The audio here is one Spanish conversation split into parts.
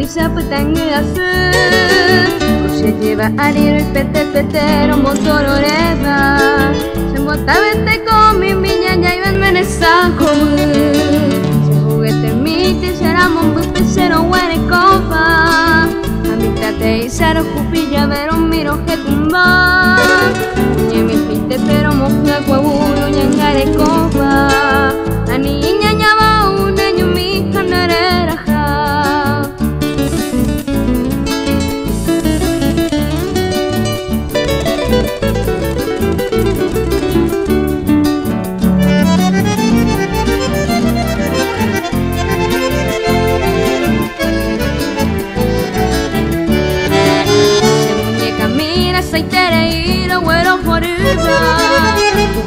bisa petangilase Kursi lleva arir el petero motororeva Semua tabete komi minya jaiban menesa komu Se juguete miti será mon bupesero were kopa Amitate isaro kupilla vero miro que tumba Nye mi pinte pero moja guaburo nyangare kopa La niña ñaba una ñumi canarera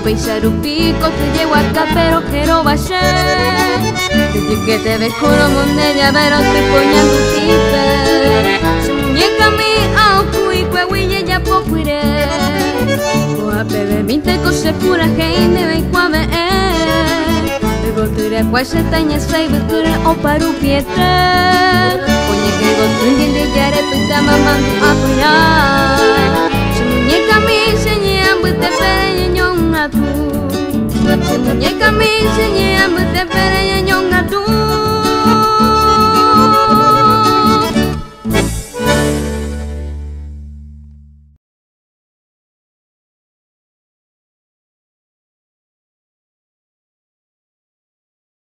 Peisaru pico te llevo acá pero quiero bajar Desde que te ves con los mondeña pero te poñando tipe Su muñeca mi auku y cuehuille ya poco iré Coa bebe minte cose pura gente ve cuave Goture cuase taña sai buture o paru piete Poñe que goture de yare pita mamando apoyar Su muñeca mi señea bute pere Su muñeca mi señea bute pere